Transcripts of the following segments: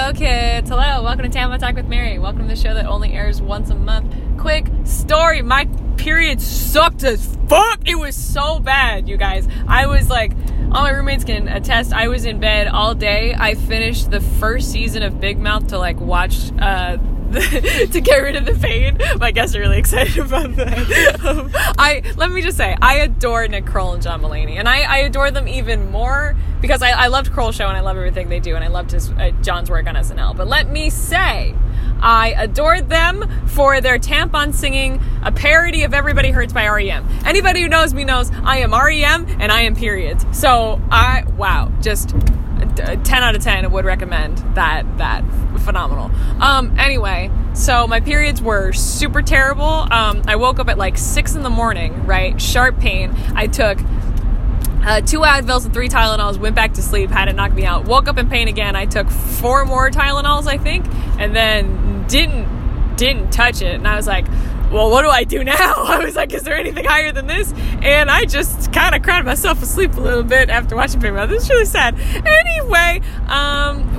Hello, kids. Hello. Welcome to Tam Talk with Mary. Welcome to the show that only airs once a month. Quick story. My period sucked as fuck. It was so bad, you guys. I was like, all my roommates can attest, I was in bed all day. I finished the first season of Big Mouth to like watch to get rid of the pain. My guests are really excited about that. Let me just say, I adore Nick Kroll and John Mulaney, and I adore them even more because I loved Kroll's show and I love everything they do, and I loved his John's work on SNL. But let me say, I adored them for their tampon singing, a parody of Everybody Hurts by R.E.M. Anybody who knows me knows I am R.E.M. and I am periods. So just 10 out of 10 would recommend that. Phenomenal. Anyway, so my periods were super terrible. I woke up at like 6 in the morning, right? Sharp pain. I took 2 Advils and 3 Tylenols, went back to sleep, had it knock me out. Woke up in pain again. I took 4 more Tylenols, I think, and then didn't touch it. And I was like, well, what do I do now? I was like, is there anything higher than this? And I just kind of cried myself asleep a little bit after watching Big Mouth. This is really sad. Anyway,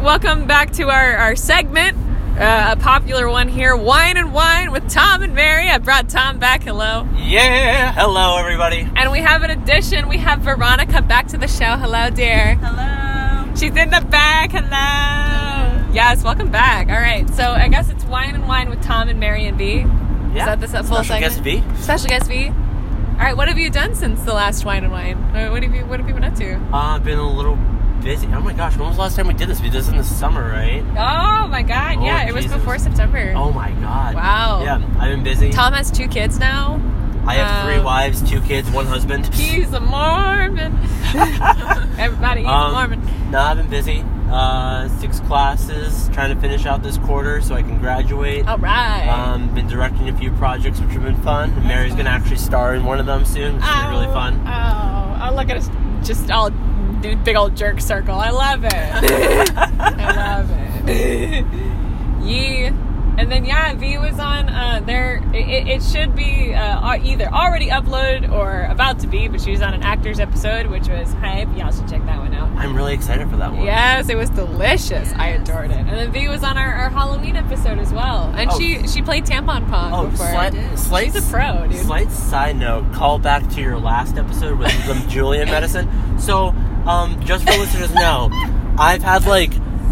welcome back to our segment, a popular one here, Whine and Whine with Tom and Mary. I brought Tom back. Hello. Yeah. Hello, everybody. And we have an addition. We have Veronica back to the show. Hello, dear. Hello. She's in the back. Hello. Yes, welcome back. All right. So I guess it's Whine and Whine with Tom and Mary and B. Yeah. Is that the full segment? Special guest V. Special guest V. All right, what have you done since the last Whine and Whine? What have you been up to? I've been a little busy. Oh my gosh, when was the last time we did this? We did this in the summer, right? Oh my god, yeah, it was before September. Oh my god. Wow. Yeah, I've been busy. Tom has 2 kids now. I have 3 wives, 2 kids, 1 husband. He's a Mormon. Everybody, he's a Mormon. No, I've been busy. 6 classes, trying to finish out this quarter so I can graduate. All right. Been directing a few projects which have been fun. And Mary's gonna actually star in one of them soon, which is really fun. Oh, look at us, just all do big old jerk circle. I love it. I love it. Yeah. And then, V was on there. It should be either already uploaded or about to be, but she was on an Actors episode, which was hype. Y'all should check that one out. I'm really excited for that one. Yes, it was delicious. Yes. I adored it. And then V was on our Halloween episode as well. And she played Tampon Pong before. She's a pro, dude. Slight side note, call back to your last episode with the Julian medicine. So, just for listeners to know, I've had,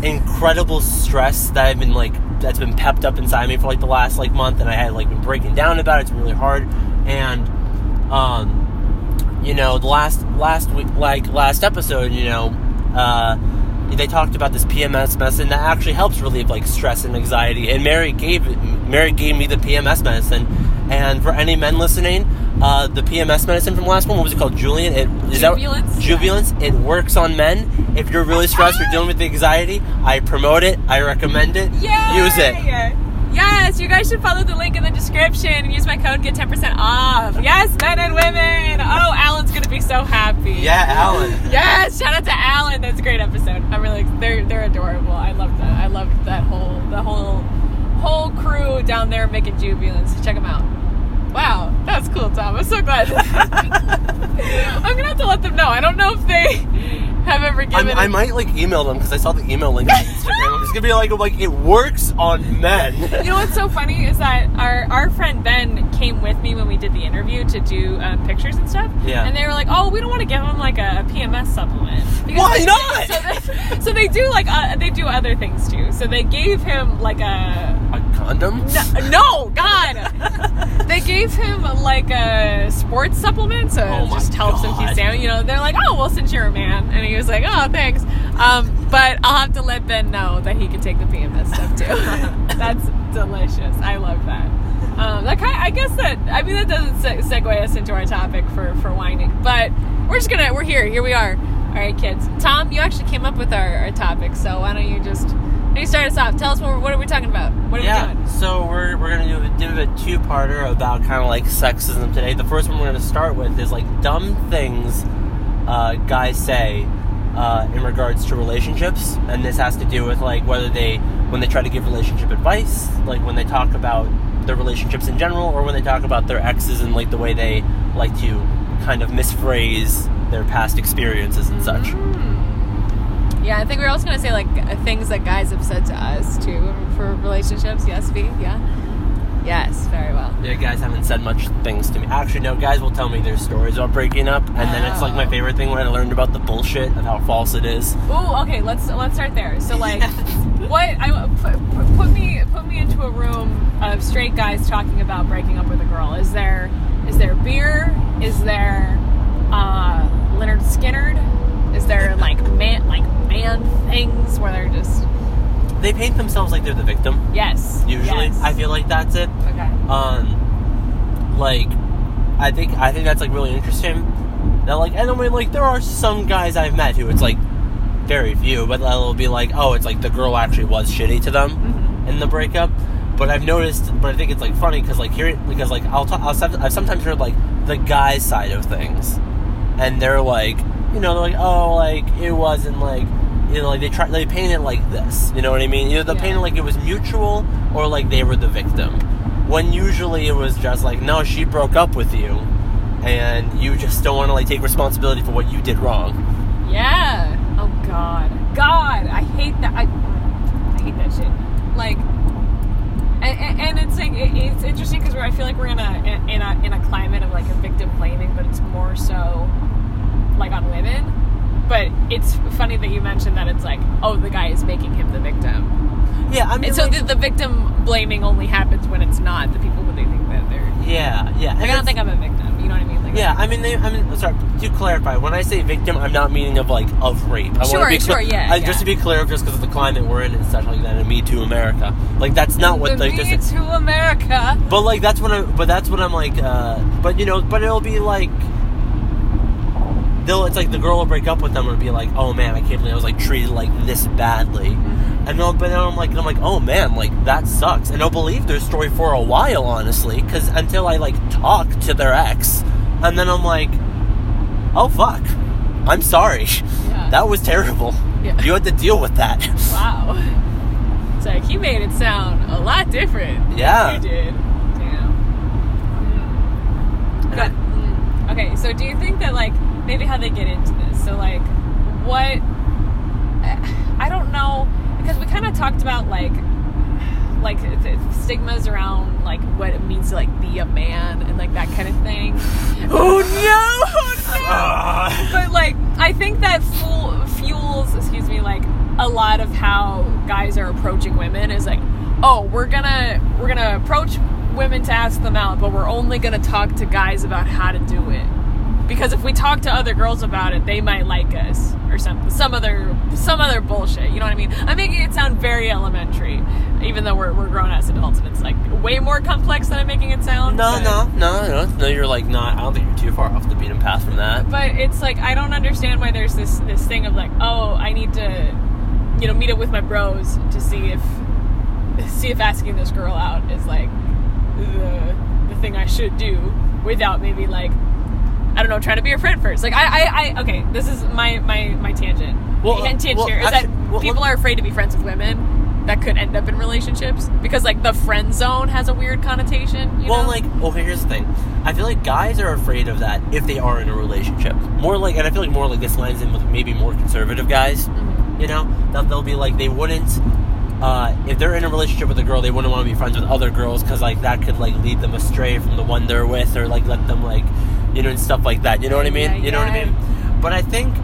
incredible stress that I've been, that's been pepped up inside me for the last month, and I had been breaking down about it. It's been really hard, and the last episode, they talked about this PMS medicine that actually helps relieve stress and anxiety, and Mary gave me the PMS medicine. And for any men listening, the PMS medicine from the last one, what was it called? Julian? Jubilance. It works on men. If you're really stressed or dealing with anxiety, I promote it. I recommend it. Yay! Use it. Yes, you guys should follow the link in the description and use my code, get 10% off. Yes, men and women. Oh, Alan's going to be so happy. Yeah, Alan. Yes, shout out to Alan. That's a great episode. I'm really, they're adorable. I love that. I loved that whole crew down there making jubilance. Check them out. Wow, that's cool, Tom. I'm so glad. I'm going to have to let them know. I don't know if they have ever given I might, email them, because I saw the email link on Instagram. I'm just going to be it works on men. You know what's so funny is that our friend Ben came with me when we did the interview to do pictures and stuff. Yeah. And they were like, oh, we don't want to give him, a PMS supplement. Why not? So they do, they do other things, too. So they gave him, a condom? No, God! They gave him a sports supplement, so it just helps him keep down. They're like, oh, well, since you're a man, and he was like, oh, thanks. But I'll have to let Ben know that he can take the PMS stuff too. That's delicious. I love that. That doesn't segue us into our topic for whining, but we're here. Here we are. All right, kids. Tom, you actually came up with our topic, so why don't you start us off? Tell us what are we talking about? What are we doing? So we're going to do a 2-parter about kind of sexism today. The first one we're going to start with is dumb things guys say in regards to relationships, and this has to do with when they try to give relationship advice, when they talk about their relationships in general, or when they talk about their exes and the way they like to kind of misphrase their past experiences and such. Yeah, I think we were also going to say, like, things that guys have said to us, too, for relationships. Yes, V? Yeah? Yes, very well. Yeah, guys haven't said much things to me. Actually, no, guys will tell me their stories about breaking up, and then it's, like, my favorite thing when I learned about the bullshit of how false it is. Ooh, okay, let's start there. So, like, put me into a room of straight guys talking about breaking up with a girl. Is there beer? Is there, Leonard Skinnerd? Is there, like man things where they're just... They paint themselves like they're the victim. Yes. Usually. Yes. I feel like that's it. Okay. Like, I think that's, like, really interesting. That, like, and I mean, like, there are some guys I've met who it's, like, very few, but they'll be like, oh, it's, like, the girl actually was shitty to them in the breakup. But I've noticed, but I think it's, like, funny, because, like, I've sometimes heard, like, the guy's side of things. And they're, like, you know, they're like, oh, like, it wasn't, like, you know, like, they paint it like this, you know what I mean? Either they paint it like it was mutual, or, like, they were the victim. When usually it was just, like, no, she broke up with you, and you just don't want to, like, take responsibility for what you did wrong. Yeah. Oh, God, I hate that. I hate that shit. Like, and it's like it's interesting because I feel like we're in a climate of, like, a victim blaming, but it's more so, like, on women. But it's funny that you mentioned that it's like, oh, the guy is making him the victim. Yeah, I mean, and so, like, the victim blaming only happens when it's not the people who they think that they're... Yeah. Like, I don't think I'm a victim, you know what I mean? Like, yeah, I mean, sorry, to clarify, when I say victim, I'm not meaning of rape. Just to be clear, just because of the climate we're in and stuff like that, and Me Too America. Like, that's not what, like... Me Too America. But, like, that's what I'm like, but, you know, but it'll be, like... It's like the girl will break up with them and be like, oh man, I can't believe I was, like, treated like this badly. And then I'm like, oh man, like, that sucks. And I'll believe their story for a while, honestly, because until I, like, talk to their ex, and then I'm like, oh fuck, I'm sorry. Yeah. That was terrible. Yeah. You had to deal with that. Wow. It's like, he made it sound a lot different. Yeah. You did. Damn. Good. Okay, so do you think that, like, maybe how they get into this? So, like, what... I don't know, because we kind of talked about, like the stigmas around, like, what it means to, like, be a man and, like, that kind of thing. Oh, no! But, like, I think that fuels, like, a lot of how guys are approaching women is, like, oh, we're gonna approach women to ask them out, but we're only gonna talk to guys about how to do it. Because if we talk to other girls about it, they might like us or something. Some other bullshit. You know what I mean? I'm making it sound very elementary, even though we're grown-ass adults, and it's, like, way more complex than I'm making it sound. No. You're, like, not. I don't think you're too far off the beaten path from that. But it's like, I don't understand why there's this thing of, like, oh, I need to, you know, meet up with my bros to see if asking this girl out is, like, the thing I should do without maybe, like, I don't know, trying to be your friend first. Like, okay, this is my tangent. People are afraid to be friends with women that could end up in relationships because, like, the friend zone has a weird connotation, you know? Like, okay, here's the thing. I feel like guys are afraid of that if they are in a relationship. More like, and I feel like more like this lines in with maybe more conservative guys, you know? They'll be like, they wouldn't, if they're in a relationship with a girl, they wouldn't want to be friends with other girls because, like, that could, like, lead them astray from the one they're with or, like, let them, like... You know, and stuff like that. You know what I mean? You know what I mean? But I think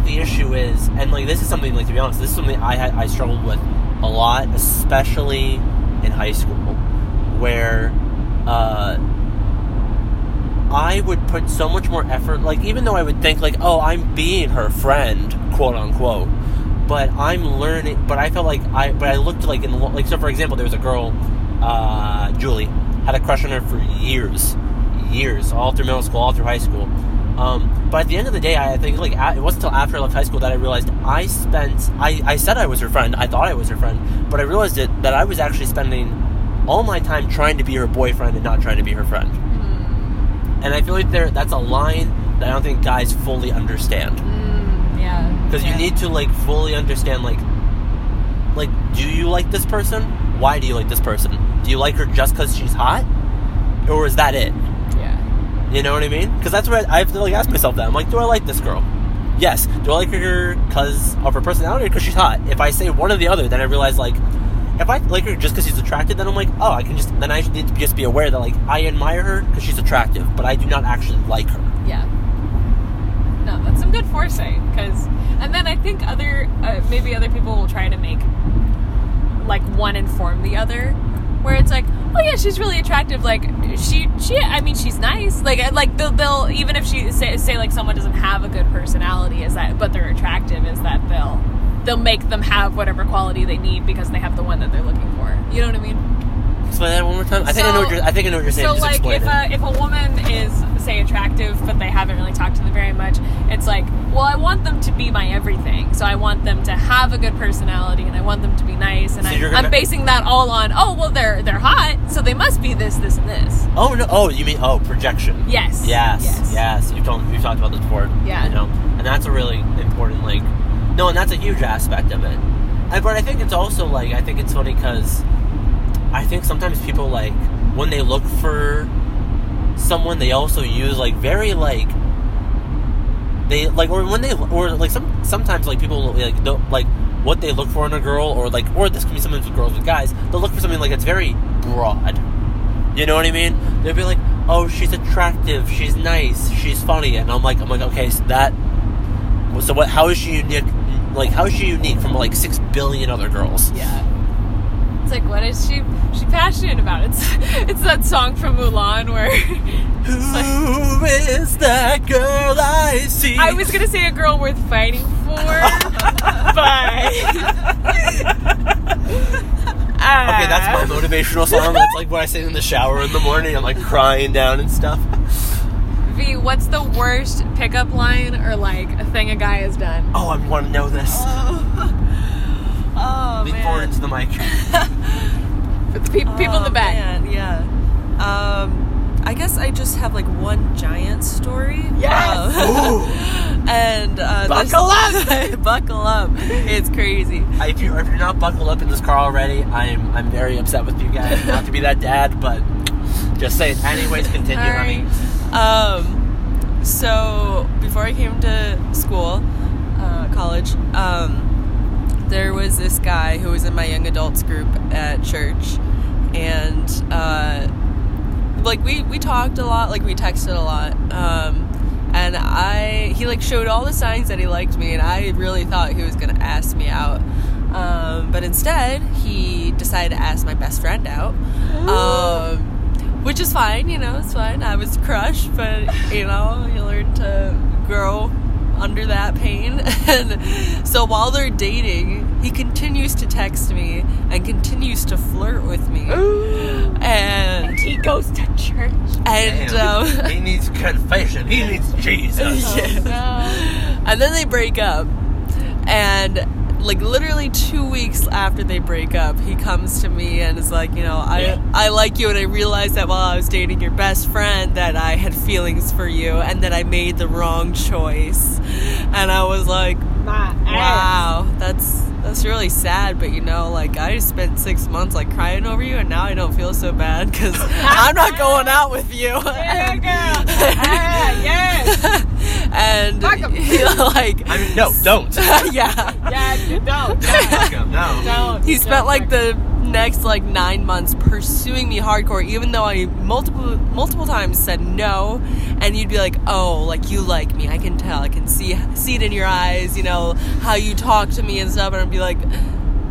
the issue is, and, like, this is something, like, to be honest, this is something I struggled with a lot, especially in high school, where I would put so much more effort, like, even though I would think, like, oh, I'm being her friend, quote unquote, but I'm learning, but I felt like I looked, like, so for example, there was a girl, Julie, had a crush on her for years, all through middle school, all through high school. But at the end of the day, I think, like, it wasn't until after I left high school that I realized I said I was her friend. I thought I was her friend, but I realized that I was actually spending all my time trying to be her boyfriend and not trying to be her friend. And I feel like that's a line that I don't think guys fully understand. Yeah. Because you need to, like, fully understand, like, do you like this person? Why do you like this person? Do you like her just because she's hot? Or is that it? Yeah. You know what I mean? Because that's what I have to, like, ask myself that. I'm like, do I like this girl? yes, do I like her because of her personality or because she's hot? If I say one or the other, then I realize, like, if I like her just because she's attractive, then I'm like, oh, I need to just be aware that, like, I admire her because she's attractive, but I do not actually like her. Yeah. No, that's some good foresight, and then I think maybe other people will try to make, like, one inform the other, where it's like, oh yeah, she's really attractive, like, she's nice, like they'll even if she say like someone doesn't have a good personality, but they're attractive, is that they'll make them have whatever quality they need because they have the one that they're looking for. You know what I mean? Explain that one more time. I think I know what you're saying. So, like, if a woman is, say, attractive, but they haven't really talked to them very much, it's like, well, I want them to be my everything. So I want them to have a good personality, and I want them to be nice, and I'm basing that all on, oh, well, they're hot, so they must be this, this, and this. Oh no! Oh, you mean projection? Yes. You've talked about this before. Yeah. You know, and that's a really important, like, no, and that's a huge aspect of it. But I think it's also, like, I think it's funny because I think sometimes people, like, when they look for someone, they also use, like, very, like, they, like, sometimes, like, people, like, what they look for in a girl, or this can be sometimes with girls with guys, they'll look for something, like, it's very broad. You know what I mean? They'll be like, oh, she's attractive, she's nice, she's funny, and I'm like, okay, so what, how is she unique? Like, how is she unique from, like, 6 billion other girls? Yeah. It's like, what is she passionate about? It's that song from Mulan where... Who is that girl I see? I was going to say a girl worth fighting for, but... Okay, that's my motivational song. That's, like, when I sing in the shower in the morning. I'm, like, crying down and stuff. V, what's the worst pickup line or, like, a thing a guy has done? Oh, I want to know this. Oh, Lean forward into the mic. For the people in the back. Man, yeah. I guess I just have, like, one giant story. Yes! And buckle up! Buckle up. It's crazy. If you're not buckled up in this car already, I'm very upset with you guys. Not to be that dad, but just say it. Anyways, continue, honey. So before I came to school, college, there was this guy who was in my young adults group at church, and like we talked a lot, like we texted a lot, and he like showed all the signs that he liked me, and I really thought he was gonna ask me out, but instead he decided to ask my best friend out. Which is fine, you know, it's fine. I was crushed, but, you know, you learn to grow under that pain. And so while they're dating, he continues to text me and continues to flirt with me. And he goes to church. And he needs confession. He needs Jesus. Yeah. No. And then they break up. And like literally 2 weeks after they break up, he comes to me and is like, you know, I like you, and I realized that while I was dating your best friend that I had feelings for you and that I made the wrong choice. And I was like, wow, that's really sad, but you know, like, I just spent 6 months like crying over you, and now I don't feel so bad because I'm not going out with you. Yeah, girl. Yes. And like, I mean, no, don't. Yeah, don't. No. Don't. He spent like the next like 9 months pursuing me hardcore, even though I multiple times said no, and you'd be like, oh, like, you like me, I can tell, I can see it in your eyes, you know, how you talk to me and stuff, and I'd be like,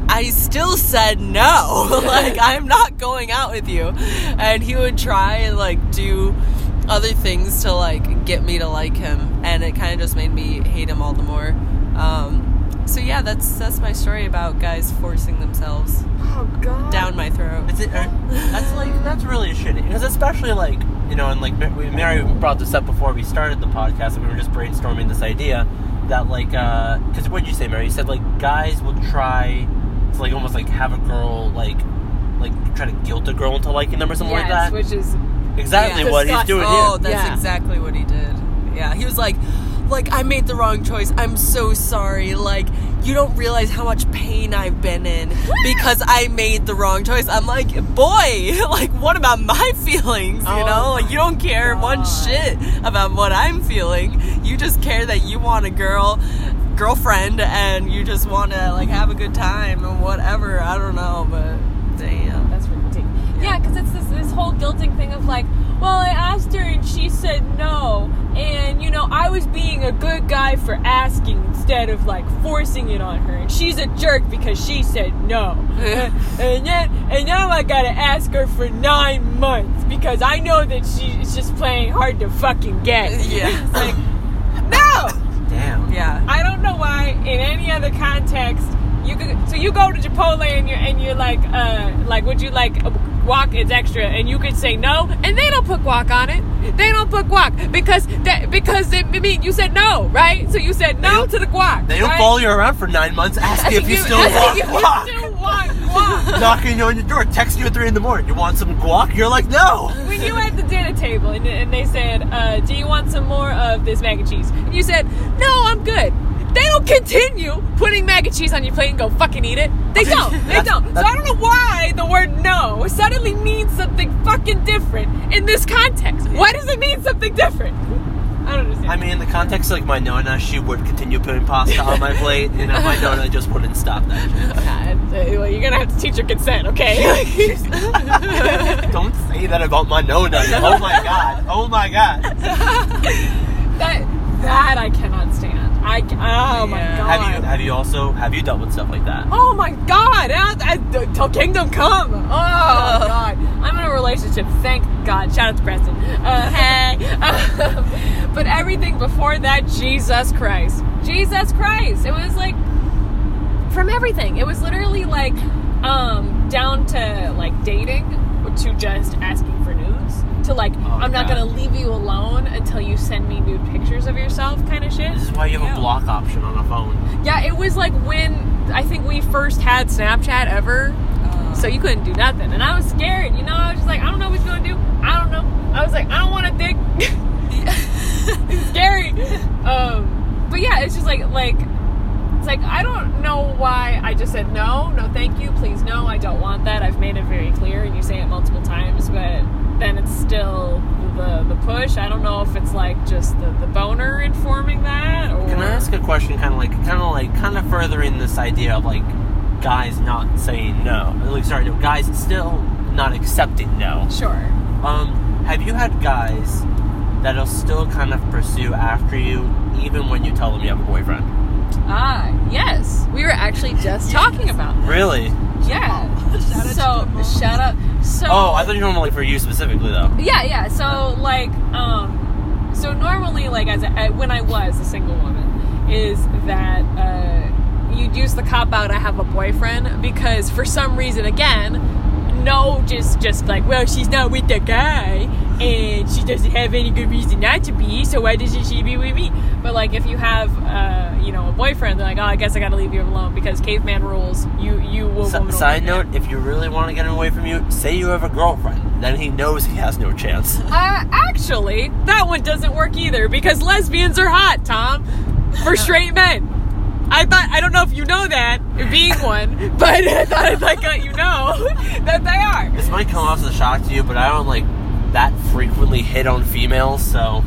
I still said no. Like, I'm not going out with you. And he would try and like do other things to like get me to like him, and it kind of just made me hate him all the more. So yeah, that's my story about guys forcing themselves down my throat. That's really shitty, because especially, like, you know, and like Mary brought this up before we started the podcast, and we were just brainstorming this idea that, like, because what did you say, Mary? You said, like, guys will try to, like, almost like have a girl like try to guilt a girl into liking them or something like that, which is exactly what he's doing here. Oh, that's exactly what he did. Yeah, he was like, I made the wrong choice. I'm so sorry. Like, you don't realize how much pain I've been in because I made the wrong choice. I'm like, boy, like, what about my feelings, you know? Like, you don't care one shit about what I'm feeling. You just care that you want a girlfriend, and you just want to, like, have a good time and whatever. I don't know, but damn. That's ridiculous. Yeah, because it's this whole guilting thing of like, well, I asked her and she said no, and you know, I was being a good guy for asking instead of like forcing it on her, and she's a jerk because she said no. and now I gotta ask her for 9 months because I know that she's just playing hard to fucking get. Yeah. It's like, no! Damn. Yeah. I don't know why in any other context you go to Chipotle and you're like, would you like guac? It's extra, and you could say no, and they don't put guac on it. They don't put guac because you said no, right? So you said no to the guac. They don't right? follow you around for 9 months, asking if you still want guac. You still want guac. Knocking on your door, texting you at 3 a.m. You want some guac? You're like, no. When you at the dinner table and they said, do you want some more of this mac and cheese? And you said, no, I'm good. They don't continue putting mac and cheese on your plate and go fucking eat it. They don't. They don't. So I don't know why the word no suddenly means something fucking different in this context. Why does it mean something different? I don't understand. I mean, in the context of like my nonna, she would continue putting pasta on my plate, and my nonna just wouldn't stop that. Well, you're gonna have to teach her consent, okay? Don't say that about my nonna. Oh my god. Oh my god. That I cannot stand. My god. Have you dealt with stuff like that? Oh my god! Till kingdom come. Oh god. I'm in a relationship. Thank God. Shout out to Preston. Hey. But everything before that, Jesus Christ. Jesus Christ. It was like from everything. It was literally like down to like dating to just asking for nudes to like I'm not gonna leave you alone until you send me nude pictures of yourself kind of shit. This is why you have a block option on a phone. Yeah, it was like when I think we first had Snapchat ever, so you couldn't do nothing, and I was scared. You know, I was just like, I don't know what you're gonna do. I don't know. I was like, I don't want to dick. It's scary. But yeah, it's just like it's like I don't know why I just said no, thank you, please no, I don't want that. I've made it very clear, and you say it multiple times, but then it's still the push. I don't know if it's like just the boner informing that, or can I ask a question kind of furthering this idea of like guys not saying no, guys still not accepting no. Sure. Have you had guys that'll still kind of pursue after you even when you tell them you have a boyfriend? Yes. We were actually just talking about that. Really? Yeah. Shout out. So. Oh, I thought you were normally for you specifically though. Yeah. So like, so normally like when I was a single woman, is that you'd use the cop out I have a boyfriend because for some reason again, no, just like, well, she's not with the guy and she doesn't have any good reason not to be, so why doesn't she be with me? But like if you have a boyfriend, they're like, oh, I guess I gotta leave you alone because caveman rules. You will. Side note: if you really want to get him away from you, say you have a girlfriend. Then he knows he has no chance. Actually, that one doesn't work either because lesbians are hot, Tom, for straight men. I don't know if you know that, being one, but I thought I'd let you know that they are. This might come off as a shock to you, but I don't like that frequently hit on females, so.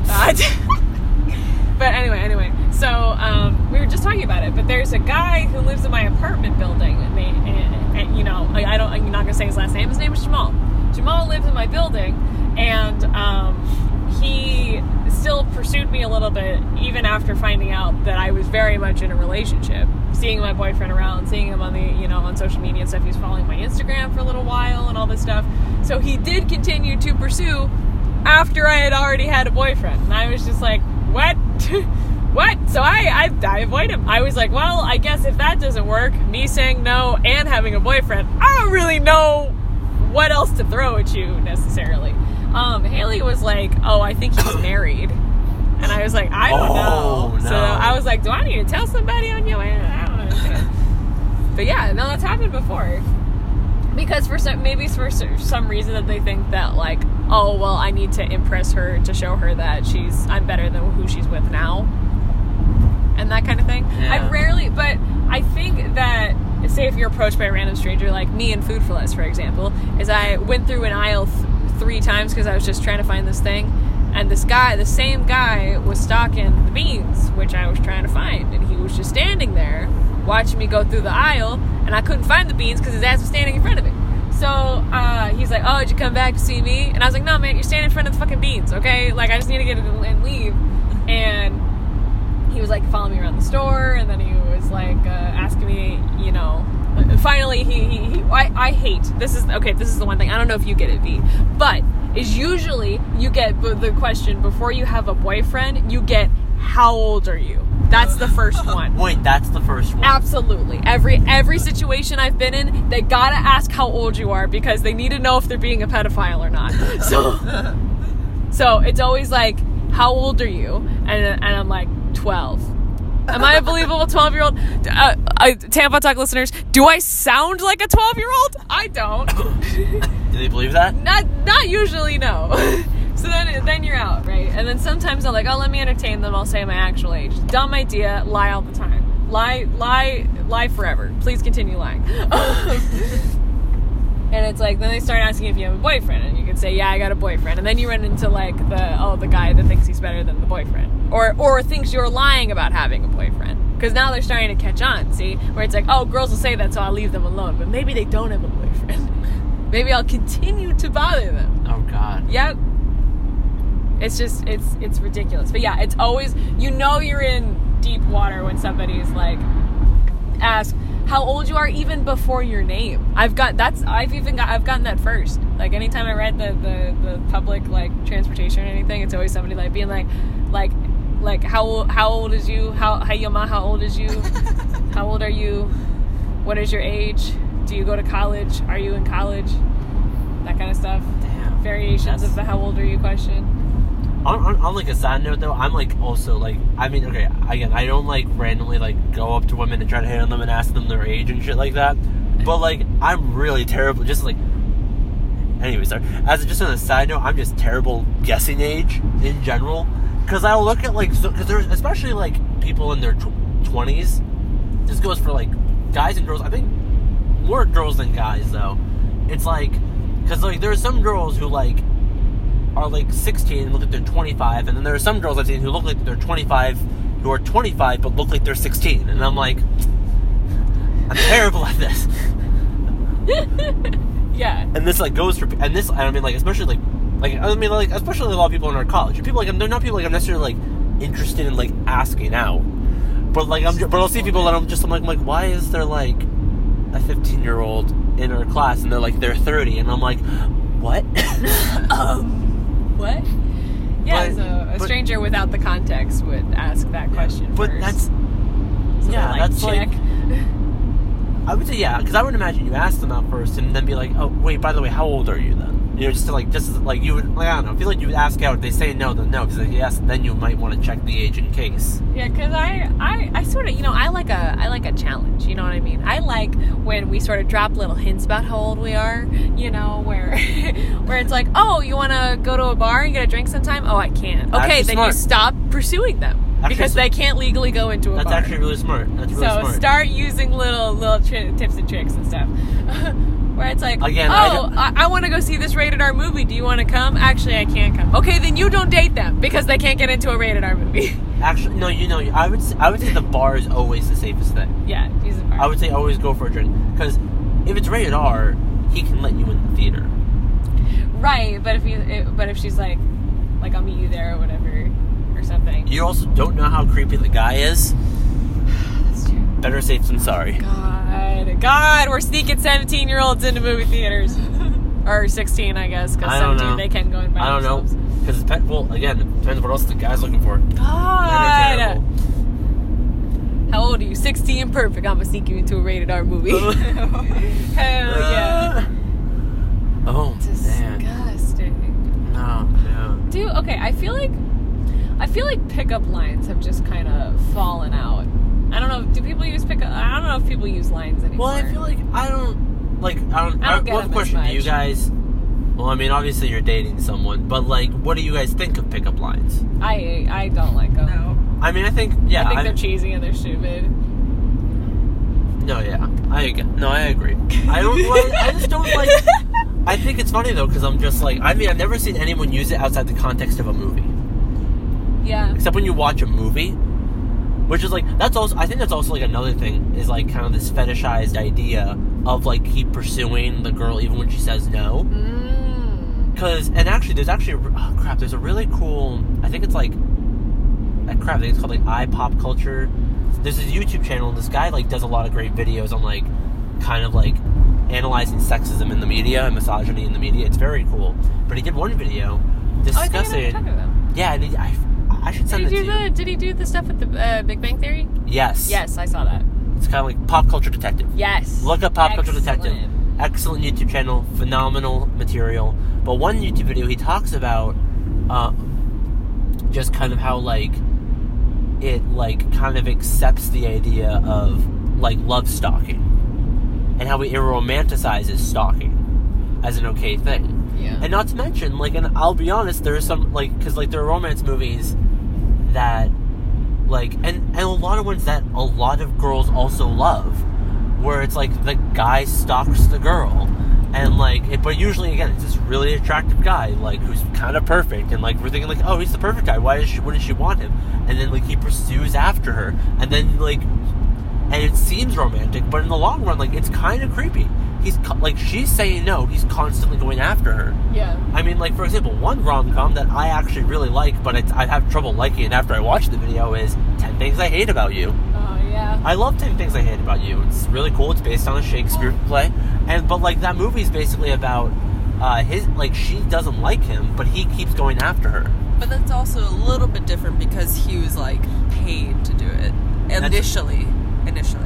But anyway, so we were just talking about it. But there's a guy who lives in my apartment building, and you know, I'm not gonna say his last name. His name is Jamal. Jamal lives in my building, and he still pursued me a little bit, even after finding out that I was very much in a relationship. Seeing my boyfriend around, seeing him on on social media and stuff. He was following my Instagram for a little while and all this stuff. So he did continue to pursue after I had already had a boyfriend, and I was just like, what? What? So I avoid him. I was like, well, I guess if that doesn't work, me saying no and having a boyfriend, I don't really know what else to throw at you necessarily. Haley was like, oh, I think he's married. And I was like, I don't know. No. So I was like, do I need to tell somebody on your end? I don't understand. But yeah, no, that's happened before. Because for some reason that they think that like, oh, well, I need to impress her to show her that I'm better than who she's with now. And that kind of thing. Yeah. I rarely, but I think that, say if you're approached by a random stranger, like me in Food for Less, for example, is I went through an aisle 3 times because I was just trying to find this thing, and the same guy was stocking the beans, which I was trying to find, and he was just standing there watching me go through the aisle, and I couldn't find the beans because his ass was standing in front of me. So he's like, oh, did you come back to see me? And I was like, no, man, you're standing in front of the fucking beans, okay? Like, I just need to get it and leave. And he was like following me around the store, and then he was like asking me, you know, finally I hate, this is the one thing, I don't know if you get it, V, but is usually you get the question before you have a boyfriend, you get, how old are you? That's the first one. Wait, that's the first one? Absolutely. Every situation I've been in, they gotta ask how old you are because they need to know if they're being a pedophile or not. So it's always like, how old are you? And I'm like, 12. Am I a believable 12-year-old? Tampon Talk listeners, do I sound like a 12-year-old? I don't. Do they believe that? Not usually, no. So then you're out, right? And then sometimes I'm like, oh, let me entertain them. I'll say my actual age. Dumb idea. Lie all the time. Lie forever. Please continue lying. And it's like, then they start asking if you have a boyfriend, and you can say, yeah, I got a boyfriend. And then you run into like the guy that thinks he's better than the boyfriend, or thinks you're lying about having a boyfriend, because now they're starting to catch on. See, where it's like, oh, girls will say that, so I'll leave them alone, but maybe they don't have a boyfriend. Maybe I'll continue to bother them. Oh God. Yep. It's just it's ridiculous. But yeah, it's always, you know, you're in deep water when somebody's like, ask how old you are even before your name. I've gotten that first. Like anytime I read the public like transportation or anything, it's always somebody like being like how old is you? Hey Yama, how old is you? How old are you? What is your age? Do you go to college? Are you in college? That kind of stuff. Damn. Variations of the how old are you question. On like a side note though, I'm like also like, I mean, okay, again, I don't like randomly like go up to women and try to hit on them and ask them their age and shit like that, but like I'm really terrible, just like, anyway, sorry, just on a side note, I'm just terrible guessing age in general, because I'll look at like, because there's especially like people in their 20s, this goes for like guys and girls, I think more girls than guys though, it's like, because like there are some girls who like are like 16 and look like they're 25, and then there are some girls I've seen who look like they're 25 who are 25 but look like they're 16, and I'm like, I'm terrible at this. Yeah. And this like goes for, and this, I mean, like especially like especially a lot of people in our college, people like, they're not people like I'm necessarily like interested in like asking out, but like but I'll see people that I'm like why is there like a 15-year-old in our class and they're 30, and I'm like, what? What? Yeah, so a stranger without the context would ask that question but first. That's, so yeah, like, that's check. like, I would say yeah, because I would imagine you ask them out first and then be like, oh, wait, by the way, how old are you then? You know, just like you would, like, I don't know, I feel like you would ask out, if they say no, then no, because if you ask, then you might want to check the age in case. Yeah, because I sort of, you know, I like a challenge, you know what I mean? I like when we sort of drop little hints about how old we are, you know, where it's like, oh, you want to go to a bar and get a drink sometime? Oh, I can't. Okay, then you stop pursuing them. Actually, because they can't legally go into a bar. That's actually really smart. That's really smart. So start using little tips and tricks and stuff. Where it's like, again, I want to go see this rated R movie. Do you want to come? Actually, I can't come. Okay, then you don't date them because they can't get into a rated R movie. Actually, no, you know, I would say the bar is always the safest thing. Yeah, use the bar. I would say always go for a drink, because if it's rated R, he can let you in the theater. Right, but if she's like I'll meet you there or whatever or something. You also don't know how creepy the guy is. That's true. Better safe than sorry. God, we're sneaking 17-year-olds into movie theaters. Or 16, I guess, because 17 they can go and buy I don't themselves. know. Because well, again, it depends what else the guy's looking for. God. How old are you? 16, perfect. I'm gonna sneak you into a rated R movie. Hell yeah. Oh, disgusting. Man. No. Dude, okay, I feel like pickup lines have just kind of fallen out. I don't know. Do people use pickup? I don't know if people use lines anymore. Well, I feel like I don't get what question do you guys? Well, I mean, obviously you're dating someone, but like, what do you guys think of pickup lines? I don't like them. No. I mean, I think they're cheesy and they're stupid. No, yeah. I agree. I just don't like... I think it's funny, though, because I'm just like... I mean, I've never seen anyone use it outside the context of a movie. Yeah. Except when you watch a movie, which is, like... I think that's also, like, another thing, is, like, kind of this fetishized idea of, like, keep pursuing the girl even when she says no. Because... And actually, there's a really cool... I think it's, like... I think it's called, like, iPop Culture. There's this YouTube channel, and this guy, like, does a lot of great videos on, like, kind of, like, analyzing sexism in the media and misogyny in the media. It's very cool. But he did one video discussing... Yeah, and I should send it to you. Did he do the stuff with the Big Bang Theory? Yes. Yes, I saw that. It's kind of like Pop Culture Detective. Yes. Look up Pop Culture Detective. Excellent YouTube channel. Phenomenal material. But one YouTube video, he talks about just kind of how, like, it, like, kind of accepts the idea of, like, love stalking. And how it romanticizes stalking as an okay thing. Yeah. And not to mention, like, and I'll be honest, there are some, like, because, like, there are romance movies that, like, and a lot of ones that a lot of girls also love, where it's, like, the guy stalks the girl. And, like, but usually, again, it's this really attractive guy, like, who's kind of perfect. And, like, we're thinking, like, oh, he's the perfect guy. Wouldn't she want him? And then, like, he pursues after her. And then, like, and it seems romantic, but in the long run, like, it's kind of creepy. He's, like, she's saying no. He's constantly going after her. Yeah. I mean, like, for example, one rom-com that I actually really like, but I have trouble liking it after I watch the video is 10 Things I Hate About You. Oh, yeah. I love 10 Things I Hate About You. It's really cool. It's based on a Shakespeare play. But, like, that movie's basically about she doesn't like him, but he keeps going after her. But that's also a little bit different because he was, like, paid to do it. Initially.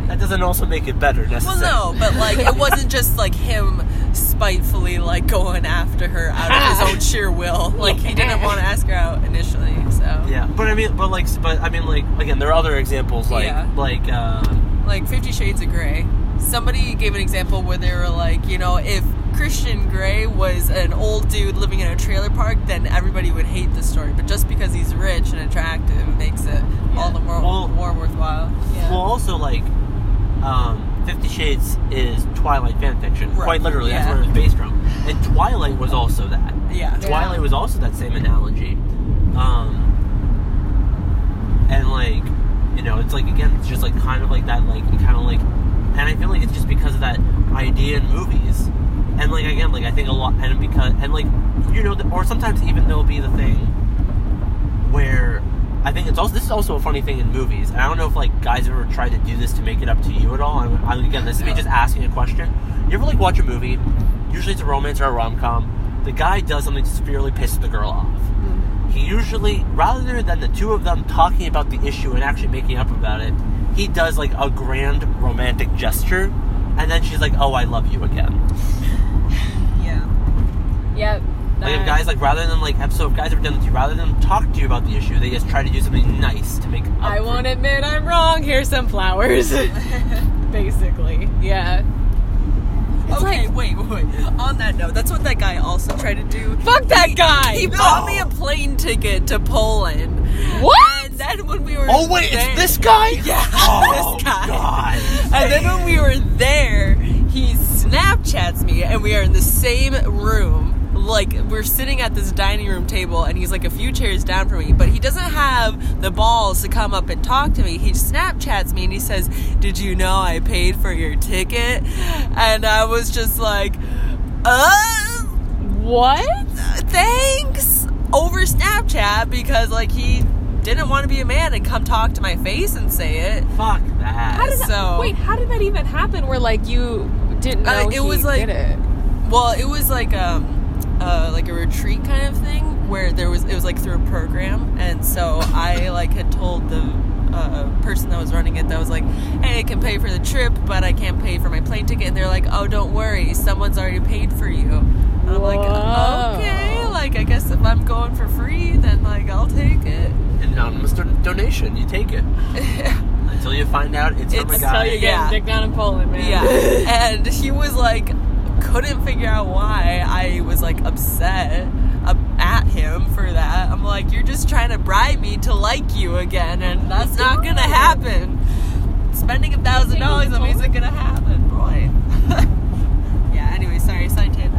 That doesn't also make it better, necessarily. Well, no, but, like, it wasn't just, like, him spitefully, like, going after her out of his own sheer will. Like, he didn't want to ask her out initially, so. Yeah, but again, there are other examples, like 50 Shades of Grey. Somebody gave an example where they were like, you know, if Christian Grey was an old dude living in a trailer park, then everybody would hate the story. But just because he's rich and attractive, it makes it all the more worthwhile. Yeah. Well, also, like, 50 Shades is Twilight fanfiction. Right. Quite literally, that's where it was based from. And Twilight was also that. Yeah. Twilight was also that same analogy. And, like, you know, it's like, again, it's just, like, kind of like that, like, kind of like, and I feel like it's just because of that idea in movies. And, like, again, like, I think a lot, and because, and, like, you know, or sometimes even there'll be the thing where, I think this is also a funny thing in movies, and I don't know if, like, guys ever tried to do this to make it up to you at all. Again, this is me just asking a question. You ever, like, watch a movie, usually it's a romance or a rom-com, the guy does something that severely pisses the girl off. He usually, rather than the two of them talking about the issue and actually making up about it, he does, like, a grand romantic gesture, and then she's like, oh, I love you again. Yeah. Yep. Like, if guys, like, rather than, like, so if guys have done it to you, rather than talk to you about the issue, they just try to do something nice to make up I won't admit I'm wrong. Here's some flowers. Basically. Yeah. It's okay, like, wait. On that note, that's what that guy also tried to do. Fuck that guy! He bought me a plane ticket to Poland. What? And then when we were Oh, wait, there, it's this guy? Yeah, Oh, this guy. God. And then when we were there, he Snapchats me, and we are in the same room. Like, we're sitting at this dining room table, and he's like a few chairs down from me, but he doesn't have the balls to come up and talk to me. He Snapchats me, and he says, did you know I paid for your ticket? And I was just like, what? Thanks! Over Snapchat, because, like, he didn't want to be a man and come talk to my face and say it. Fuck that. How did that even happen where, like, you didn't know it was like, did it? Well, it was like a retreat kind of thing where it was like through a program, and so I like had told the person that was running it that was like, hey, I can pay for the trip, but I can't pay for my plane ticket, and they're like, oh, don't worry, someone's already paid for you. And I'm like, okay, like, I guess if I'm going for free, then, like, I'll take it. Anonymous donation, you take it. Until you find out it's from a guy. Until you get dick down in Poland, man. Yeah. And he was like, couldn't figure out why I was, like, upset at him for that. I'm like, you're just trying to bribe me to like you again, and that's not gonna happen. spending $1,000 on me isn't gonna happen, boy. Yeah. Anyway, sorry, side tangent.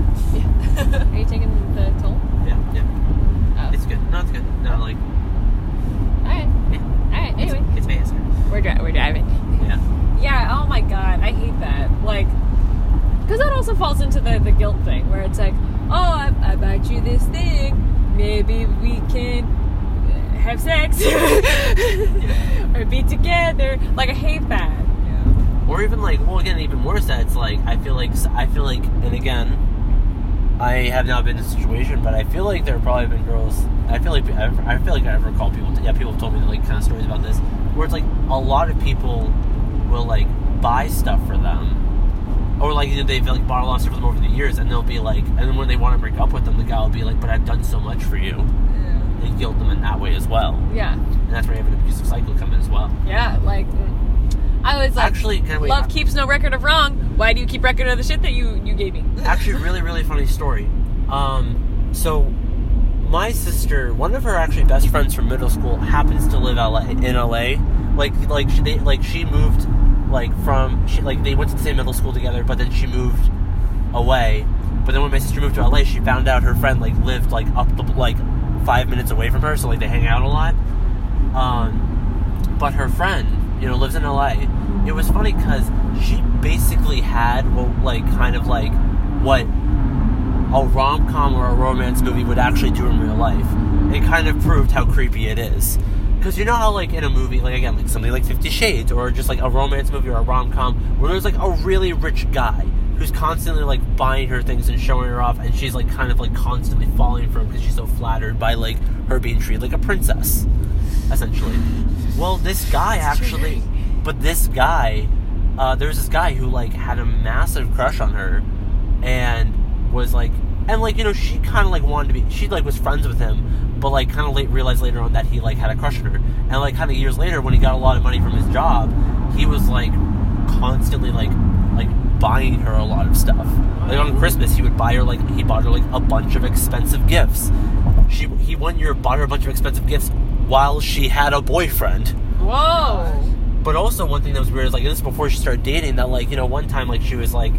Are you taking the toll? Yeah. Oh. It's good. No, it's good. No, like. Alright. Yeah. Alright, anyway. It's faster. We're driving. Yeah. Yeah, oh my god, I hate that. Like, because that also falls into the guilt thing, where it's like, oh, I bought you this thing, maybe we can have sex, or be together. Like, I hate that. Yeah. Or even like, well, again, even worse, that it's like, I feel like, and again, I have not been in a situation, but I feel like there have probably been girls. I feel like I ever recall people. People have told me like kind of stories about this, where it's like a lot of people will like buy stuff for them, or like they've like bought a lot of stuff for them over the years, and they'll be like, and then when they want to break up with them, the guy will be like, "But I've done so much for you," and guilt them in that way as well. Yeah. And that's where you have an abusive cycle come in as well. Yeah, like. I was like, actually, love keeps no record of wrong. Why do you keep record of the shit that you gave me? Actually, really, really funny story. So my sister, one of her actually best friends from middle school, happens to live in LA. She moved they went to the same middle school together, but then she moved away. But then when my sister moved to LA, she found out her friend like lived like up the 5 minutes away from her, so like they hang out a lot. But her friend, lives in LA. It was funny because she basically had what a rom-com or a romance movie would actually do in real life. It kind of proved how creepy it is. Because you know how like in a movie, like again, like something like 50 Shades, or just like a romance movie or a rom-com, where there's like a really rich guy who's constantly like buying her things and showing her off, and she's like kind of like constantly falling for him because she's so flattered by like her being treated like a princess, essentially. Well, this guy actually, there's this guy who like had a massive crush on her, and was like, she kind of like wanted to be, she like was friends with him, but like kind of realized later on that he like had a crush on her, and like kind of years later when he got a lot of money from his job, he was like constantly like buying her a lot of stuff. Like on Christmas, he bought her like a bunch of expensive gifts. He one year bought her a bunch of expensive gifts while she had a boyfriend. Whoa. But also one thing that was weird is like, this is before she started dating, that like, one time like she was like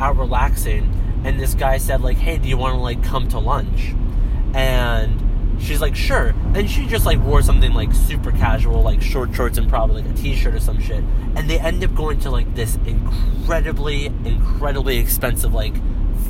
out relaxing, and this guy said like, hey, do you want to like come to lunch? And she's like, sure. And she just like wore something like super casual, like short shorts and probably like a t-shirt or some shit. And they end up going to like this incredibly expensive, like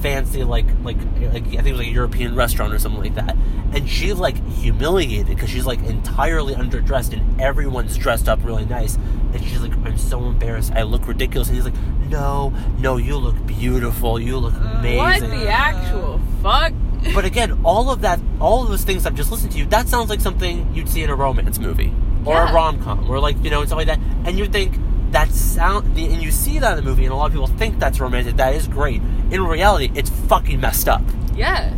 fancy, like I think it was like a European restaurant or something like that. And she's like humiliated because she's like entirely underdressed and everyone's dressed up really nice. And she's like, I'm so embarrassed. I look ridiculous. And he's like, no, you look beautiful. You look amazing. What the actual fuck? But again, all of those things I've just listened to, that sounds like something you'd see in a romance movie or a rom-com, or like, and stuff like that. And you think and you see that in the movie, and a lot of people think that's romantic. That is great. In reality, it's fucking messed up. Yeah.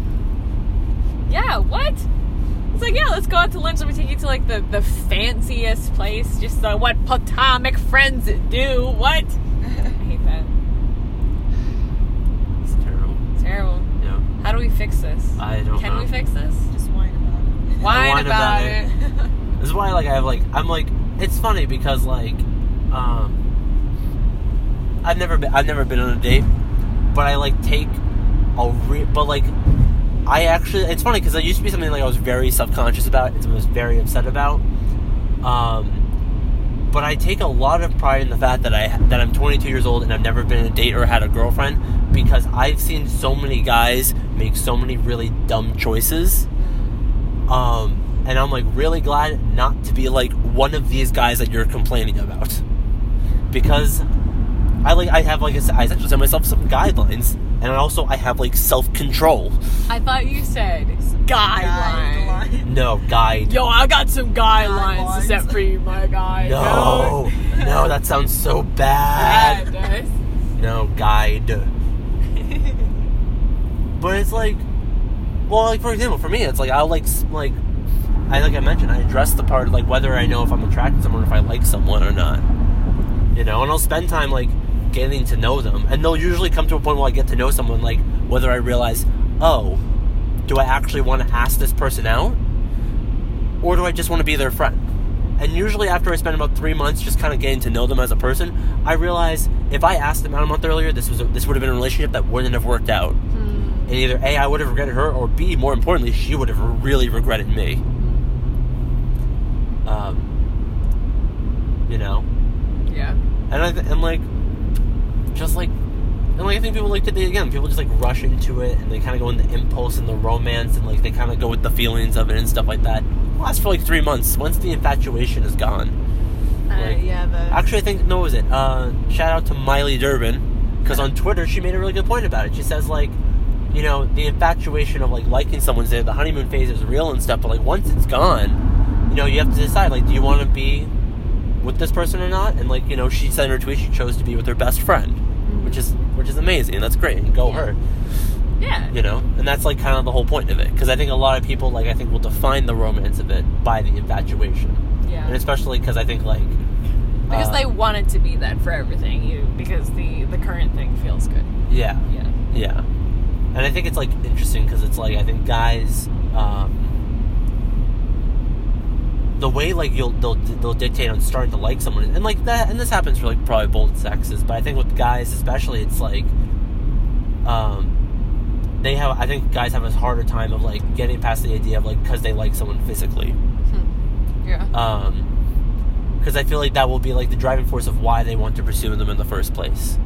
Yeah, what? It's like, yeah, let's go out to lunch. Let me take you to like the fanciest place. Just what platonic friends do. What? I hate that. It's terrible. Terrible. Yeah. How do we fix this? I don't know. Can we fix this? Just whine about it. Whine about it. This is why, like, I'm like, it's funny because, like, I've never been on a date, but I, like, it's funny because it used to be something, like, I was very self-conscious about, and I was very upset about, but I take a lot of pride in the fact that I'm 22 years old and I've never been on a date or had a girlfriend, because I've seen so many guys make so many really dumb choices, and I'm like really glad not to be like one of these guys that you're complaining about, because I have like I essentially set myself some guidelines, and also I have like self-control. I thought you said guideline. No, guide. Yo, I got some guidelines to set for you, my guy. No, that sounds so bad. Yeah, it does. No, guide. But it's like, well, like for example, for me, it's like I'll like I mentioned, I address the part of like whether I know if I'm attracted to someone, or if I like someone or not. And I'll spend time like getting to know them, and they'll usually come to a point where I get to know someone, like whether I realize, oh, do I actually want to ask this person out, or do I just want to be their friend? And usually after I spend about 3 months just kind of getting to know them as a person, I realize if I asked them out a month earlier, this would have been a relationship that wouldn't have worked out. And either A, I would have regretted her, or B, more importantly, she would have really regretted me. You know? Yeah. And I think people like to date again. People just like rush into it, and they kind of go into impulse and the romance, and like they kind of go with the feelings of it and stuff like that. It lasts for like 3 months. Once the infatuation is gone. Actually, I think what was it? Shout out to Miley Durbin, because on Twitter she made a really good point about it. She says like, you know, the infatuation of like liking someone's there, the honeymoon phase is real and stuff, but like once it's gone, you know, you have to decide like, do you want to be with this person or not? And like, you know, she said in her tweet she chose to be with her best friend, which is amazing, and that's great, and go her. Yeah. You know, and that's like kind of the whole point of it, because I think a lot of people like will define the romance of it by the infatuation. Yeah. And especially because I think like because they want it to be that for everything, because the current thing feels good. Yeah. And I think it's like interesting because it's like I think guys, the way like they'll dictate on starting to like someone, and like that, and this happens for like probably both sexes, but I think with guys especially, it's like I think guys have a harder time of like getting past the idea of like because they like someone physically. Yeah. Because I feel like that will be like the driving force of why they want to pursue them in the first place.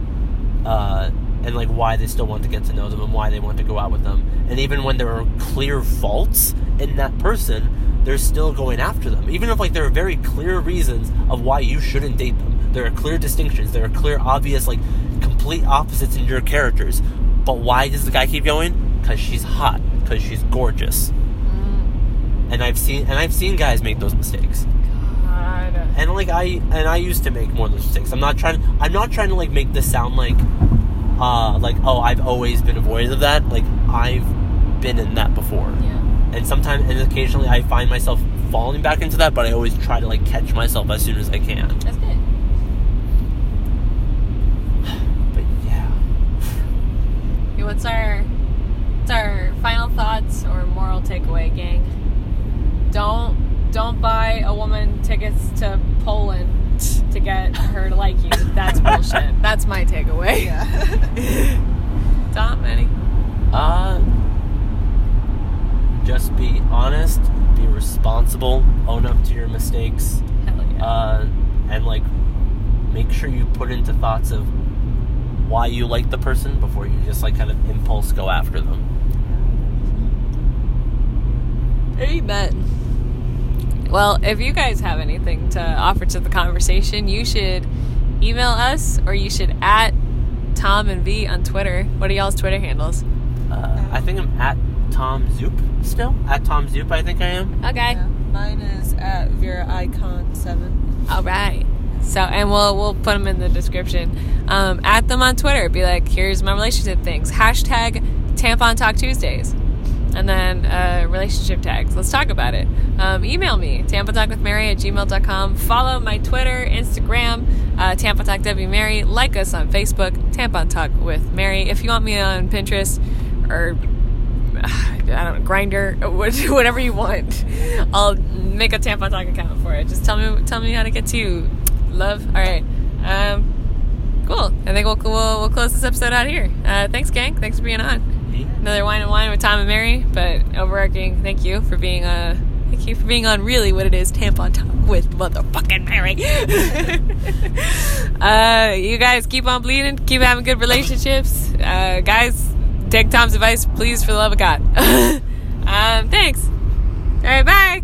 And like why they still want to get to know them and why they want to go out with them. And even when there are clear faults in that person, they're still going after them. Even if like there are very clear reasons of why you shouldn't date them. There are clear distinctions. There are clear, obvious, like complete opposites in your characters. But why does the guy keep going? Because she's hot. Because she's gorgeous. And I've seen guys make those mistakes. God. And like I used to make more of those mistakes. I'm not trying to like make this sound like oh, I've always been avoided of that. Like I've been in that before. Yeah. And sometimes and occasionally I find myself falling back into that, but I always try to like catch myself as soon as I can. That's good. But yeah. Okay, what's our final thoughts or moral takeaway, gang? Don't buy a woman tickets to Poland to get her to like you. That's bullshit. That's my takeaway. Yeah. Tom, any? Just be honest, be responsible, own up to your mistakes. Hell yeah. And like make sure you put into thoughts of why you like the person before you just like kind of impulse go after them. Amen. Well, if you guys have anything to offer to the conversation, you should email us, or you should at Tom and V on Twitter. What are y'all's Twitter handles? I think I'm at Tom Zoop still. At Tom Zoop, I think I am. Okay. Yeah, mine is at VeraIcon7. All right. So, and we'll put them in the description. At them on Twitter. Be like, here's my relationship things. Hashtag Tampon Talk Tuesdays. And then relationship tags. Let's talk about it. Email me, tampontalkwithmary@gmail.com. Follow my Twitter, Instagram, Tampon Talk W Mary. Like us on Facebook, Tampon Talk with Mary. If you want me on Pinterest or I don't know, Grindr, whatever you want, I'll make a Tampon Talk account for it. Just tell me how to get to you, love. All right. Cool. I think we'll close this episode out here. Thanks, gang. Thanks for being on. Another Whine and Whine with Tom and Mary, but overarching, thank you for being on really what it is, Tampon Talk with motherfucking Mary. You guys keep on bleeding, keep having good relationships. Guys, take Tom's advice, please, for the love of God. Thanks. All right, bye.